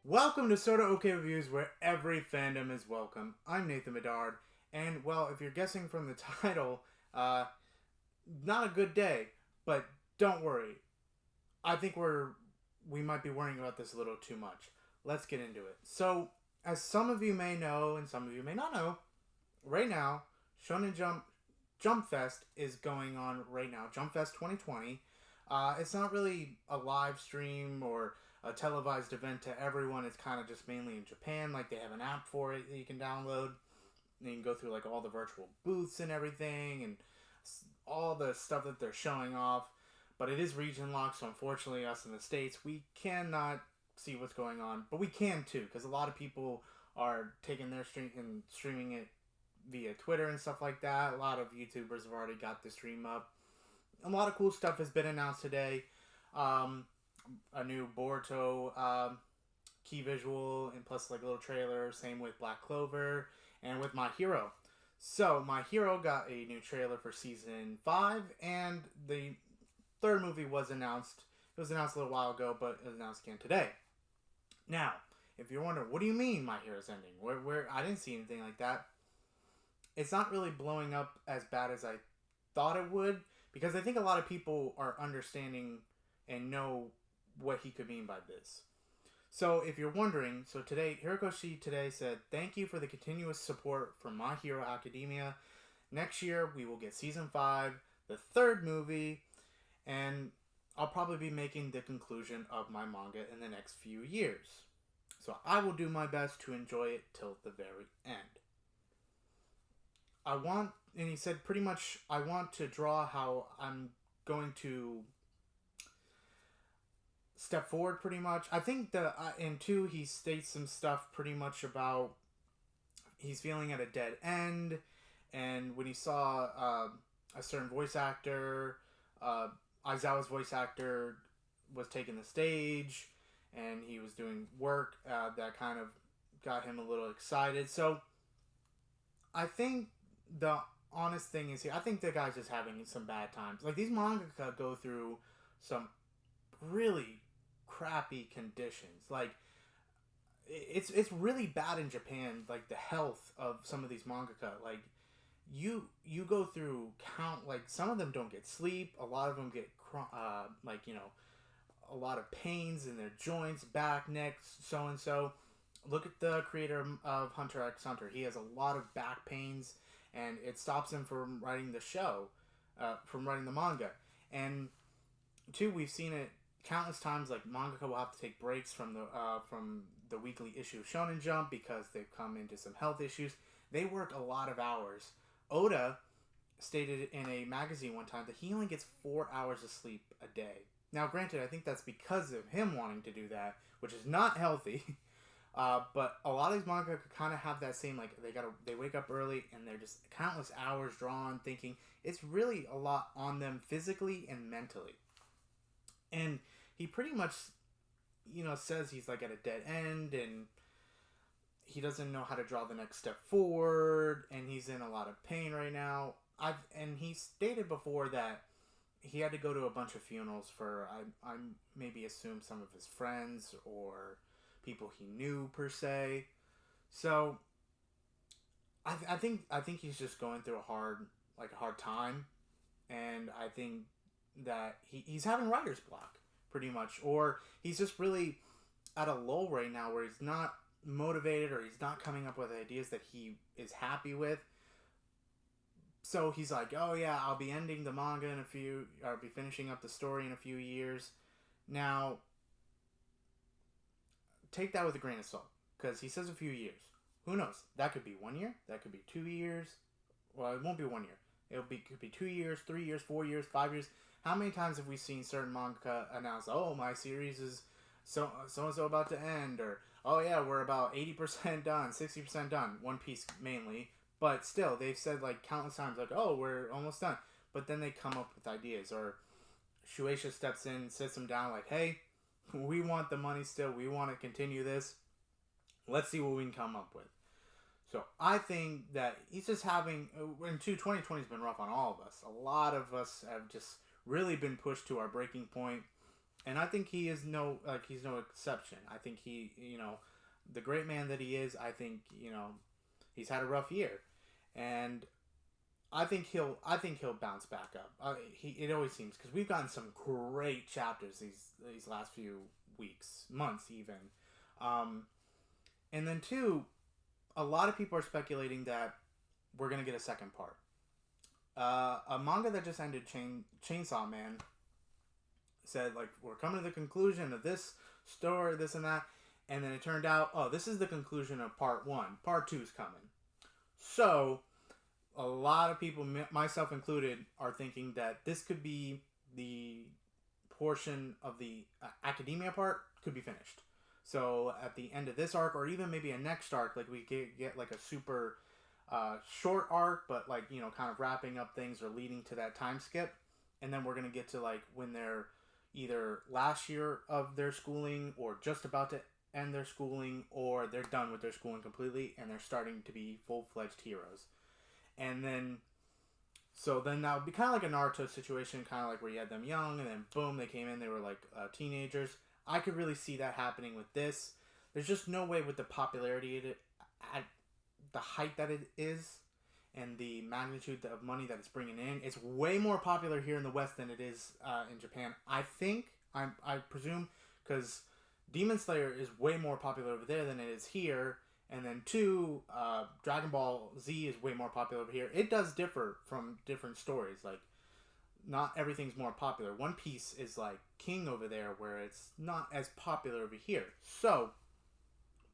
Welcome to SortaOkay Reviews, where every fandom is welcome. I'm Nathan Bedard, and well, if you're guessing from the title, not a good day, but don't worry. I think we might be worrying about this a little too much. Let's get into it. So, as some of you may know, and some of you may not know, right now, Shonen Jump Fest is going on right now. Jump Fest 2020. It's not really a live stream or a televised event to everyone. It's kind of just mainly in Japan. Like, they have an app for it that you can download. And you can go through like all the virtual booths and everything, and all the stuff that they're showing off. But it is region locked, so unfortunately, us in the States, we cannot see what's going on. But we can too, because a lot of people are taking their stream and streaming it via Twitter and stuff like that. A lot of YouTubers have already got the stream up. A lot of cool stuff has been announced today. A new Boruto key visual, and plus like a little trailer. Same with Black Clover and with My Hero. So My Hero got a new trailer for season 5, and the third movie was announced. It was announced a little while ago, but it was announced again today. Now, if you're wondering, what do you mean My Hero's ending? Where I didn't see anything like that. It's not really blowing up as bad as I thought it would, because I think a lot of people are understanding and know what he could mean by this. So if you're wondering, so today, Hirokoshi today said, "Thank you for the continuous support from Myheroacademia. Next year, we will get season 5, the third movie, and I'll probably be making the conclusion of my manga in the next few years. So I will do my best to enjoy it till the very end." And he said pretty much, I want to draw how I'm going to step forward pretty much. I think in 2, he states some stuff pretty much about he's feeling at a dead end, and when he saw a certain voice actor, Aizawa's voice actor was taking the stage, and he was doing work that kind of got him a little excited. So I think the honest thing is here, I think the guy's just having some bad times. Like, these mangaka go through some really crappy conditions. Like, it's really bad in Japan, like the health of some of these mangaka. Like, you go through like, some of them don't get sleep, a lot of them get a lot of pains in their joints, back, neck, so and so. Look at the creator of Hunter x Hunter. He has a lot of back pains, and it stops him from writing the show, from writing the manga. And 2, we've seen it countless times. Like, mangaka will have to take breaks from the weekly issue of Shonen Jump because they've come into some health issues. They work a lot of hours. Oda stated in a magazine one time that he only gets 4 hours of sleep a day. Now, granted, I think that's because of him wanting to do that, which is not healthy. But a lot of these manga kind of have that same, like, they wake up early and they're just countless hours drawn, thinking. It's really a lot on them physically and mentally. And he pretty much, says he's like at a dead end, and he doesn't know how to draw the next step forward, and he's in a lot of pain right now. And he stated before that he had to go to a bunch of funerals for, I maybe assume, some of his friends or people he knew per se. So I think he's just going through a hard time, and I think that he's having writer's block pretty much, or he's just really at a lull right now where he's not motivated, or he's not coming up with ideas that he is happy with. So he's like, "Oh yeah, I'll be ending the manga I'll be finishing up the story in a few years." Now, take that with a grain of salt, because he says a few years. Who knows? That could be 1 year. That could be 2 years. Well, it won't be 1 year. Could be 2 years, 3 years, 4 years, 5 years. How many times have we seen certain manga announce, "Oh, my series is so and so about to end," or, "Oh yeah, we're about 80% done, 60% done." One Piece mainly, but still, they've said like countless times, like, "Oh, we're almost done," but then they come up with ideas, or Shueisha steps in, sits them down, like, "Hey, we want the money still. We want to continue this. Let's see what we can come up with." So I think that he's just having, and 2020 has been rough on all of us. A lot of us have just really been pushed to our breaking point, and I think he's no exception. I think he, the great man that he is, I think, he's had a rough year, and I think he'll bounce back up. It always seems, because we've gotten some great chapters these last few weeks, months even, and then two, a lot of people are speculating that we're gonna get a second part. A manga that just ended, Chainsaw Man, said like we're coming to the conclusion of this story, this and that, and then it turned out, oh, this is the conclusion of part one. Part two is coming. So a lot of people, myself included, are thinking that this could be the portion of the academia part could be finished. So at the end of this arc, or even maybe a next arc, like we get like a super short arc, but like, kind of wrapping up things or leading to that time skip. And then we're going to get to like when they're either last year of their schooling or just about to end their schooling, or they're done with their schooling completely and they're starting to be full-fledged heroes. And then, so then that would be kind of like a Naruto situation, kind of like where you had them young and then boom, they came in, they were like teenagers. I could really see that happening with this. There's just no way with the popularity at the height that it is and the magnitude of money that it's bringing in. It's way more popular here in the West than it is in Japan. I presume, because Demon Slayer is way more popular over there than it is here. And then two, Dragon Ball Z is way more popular over here. It does differ from different stories. Like, not everything's more popular. One Piece is like king over there, where it's not as popular over here. So,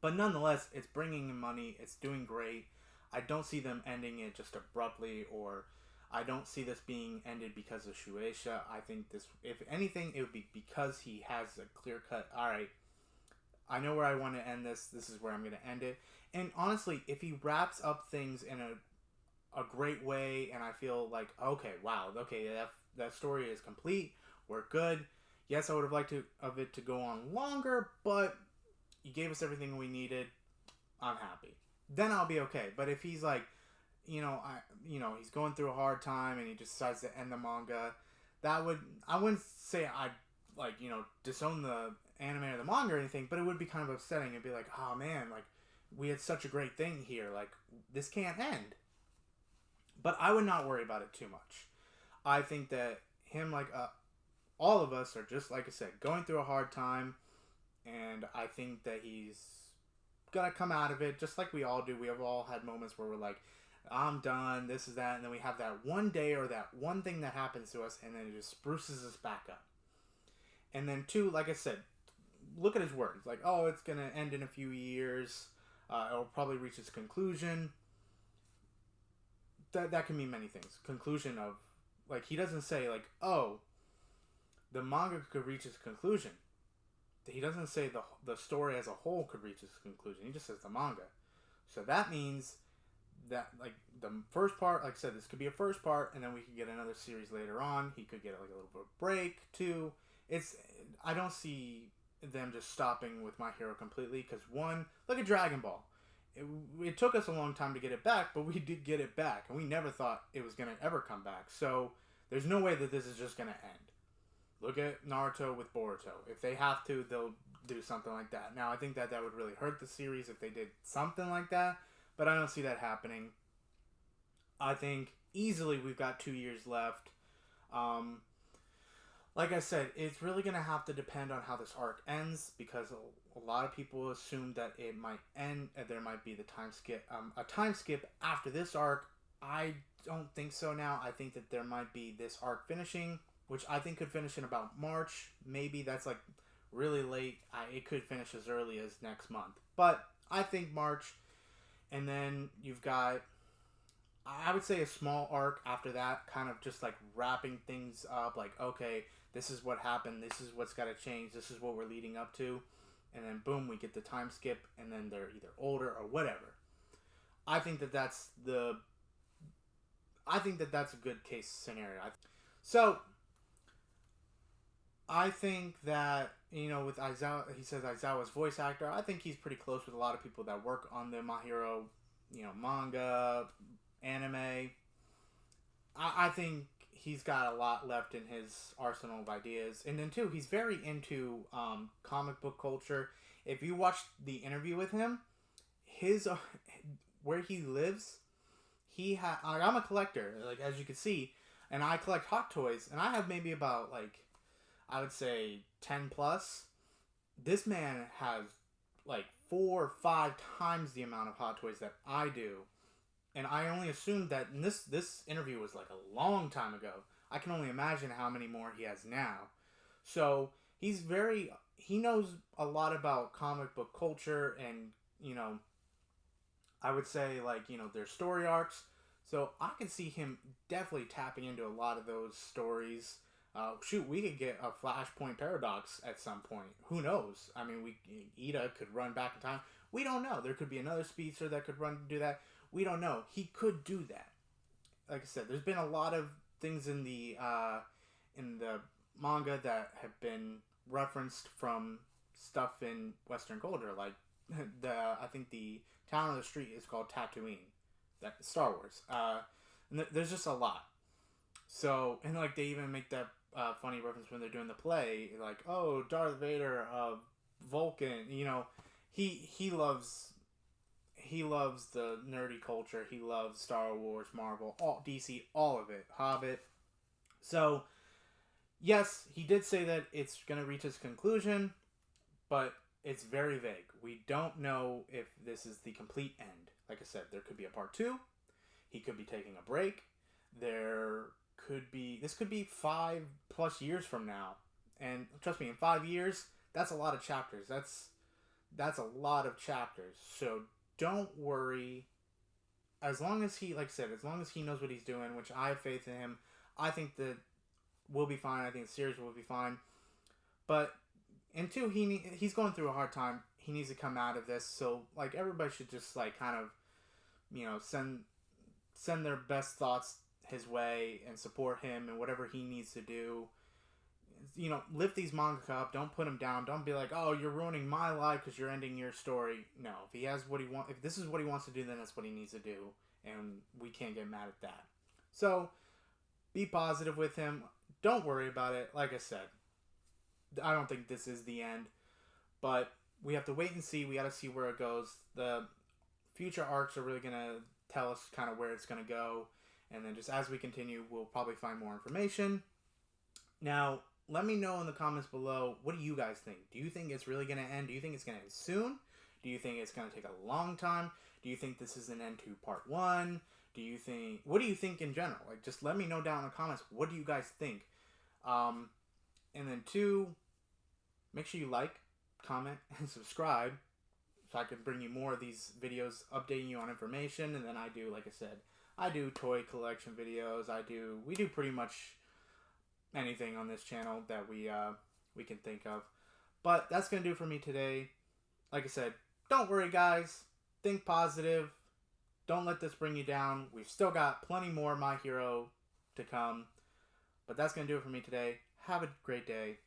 but nonetheless, it's bringing in money. It's doing great. I don't see them ending it just abruptly, or I don't see this being ended because of Shueisha. I think this, if anything, it would be because he has a clear cut, alright, I know where I want to end this. This is where I'm going to end it. And honestly, if he wraps up things in a great way, and I feel like, okay, wow, okay, that story is complete. We're good. Yes, I would have liked it to go on longer, but you gave us everything we needed. I'm happy. Then I'll be okay. But if he's like, he's going through a hard time and he just decides to end the manga, I wouldn't say I'd like, disown the anime or the manga or anything, but it would be kind of upsetting. It'd be like, oh man, like we had such a great thing here, like this can't end. But I would not worry about it too much. I think that him, like all of us, are just, like I said, going through a hard time, and I think that he's gonna come out of it just like we all do. We have all had moments where we're like, I'm done, this is that, and then we have that one day or that one thing that happens to us, and then it just spruces us back up. And then two, like I said, look at his words. Like, oh, it's going to end in a few years. It'll probably reach its conclusion. That can mean many things. Conclusion of, like, he doesn't say, like, oh, the manga could reach its conclusion. He doesn't say the story as a whole could reach its conclusion. He just says the manga. So that means that, like, the first part, like I said, this could be a first part, and then we could get another series later on. He could get, like, a little bit of break, too. I don't see them just stopping with My Hero completely, because one, look at Dragon Ball. It took us a long time to get it back, but we did get it back, and we never thought it was going to ever come back. So there's no way that this is just going to end. Look at Naruto with Boruto. If they have to, they'll do something like that. Now, I think that would really hurt the series if they did something like that, but I don't see that happening. I think easily we've got 2 years left. Like I said, it's really going to have to depend on how this arc ends, because a lot of people assume that it might end, and there might be the time skip, a time skip after this arc. I don't think so now. I think that there might be this arc finishing, which I think could finish in about March. Maybe that's like really late. It could finish as early as next month. But I think March, and then you've got, I would say, a small arc after that, kind of just like wrapping things up, like, okay, this is what happened, this is what's got to change, this is what we're leading up to, and then boom, we get the time skip, and then they're either older or whatever. I think that that's a good case scenario. So I think that, with Aizawa, he says Aizawa's voice actor, I think he's pretty close with a lot of people that work on the My Hero, manga, anime. I think he's got a lot left in his arsenal of ideas. And then too, he's very into comic book culture. If you watch the interview with him, his where he lives, I'm a collector, like as you can see, and I collect Hot Toys, and I have maybe about like I would say 10 plus. This man has like 4 or 5 times the amount of Hot Toys that I do. And I only assumed that this interview was like a long time ago. I can only imagine how many more he has now. So he knows a lot about comic book culture, and I would say like their story arcs. So I can see him definitely tapping into a lot of those stories. Shoot, we could get a Flashpoint Paradox at some point. Who knows? I mean, Ida could run back in time. We don't know. There could be another speedster that could do that. We don't know. He could do that. Like I said, there's been a lot of things in the manga that have been referenced from stuff in Western culture. Like I think the town on the street is called Tatooine. That Star Wars. And there's just a lot. So, and like they even make that funny reference when they're doing the play, like, oh, Darth Vader, Vulcan. He loves the nerdy culture. He loves Star Wars, Marvel, all DC, all of it, Hobbit. So, yes, he did say that it's going to reach its conclusion, but it's very vague. We don't know if this is the complete end. Like I said, there could be a part 2. He could be taking a break. This could be 5+ years from now. And trust me, in 5 years, that's a lot of chapters. That's a lot of chapters. So don't worry. As long as he, like I said, as long as he knows what he's doing, which I have faith in him, I think that we'll be fine. I think the series will be fine. But, and two, he's going through a hard time. He needs to come out of this. So, like, everybody should just, like, kind of, send their best thoughts his way and support him and whatever he needs to do. Lift these mangaka up. Don't put him down. Don't be like, oh, you're ruining my life because you're ending your story. No, if this is what he wants to do, then that's what he needs to do, and we can't get mad at that. So, be positive with him. Don't worry about it. Like I said, I don't think this is the end, but we have to wait and see. We got to see where it goes. The future arcs are really going to tell us kind of where it's going to go. And then just as we continue, we'll probably find more information. Now, let me know in the comments below, what do you guys think? Do you think it's really going to end? Do you think it's going to end soon? Do you think it's going to take a long time? Do you think this is an end to part 1? What do you think in general? Like, just let me know down in the comments. What do you guys think? And then 2, make sure you like, comment, and subscribe so I can bring you more of these videos updating you on information. And then I do, like I said, I do toy collection videos. We do pretty much anything on this channel that we can think of. But that's going to do it for me today. Like I said, don't worry, guys. Think positive. Don't let this bring you down. We've still got plenty more My Hero to come. But that's going to do it for me today. Have a great day.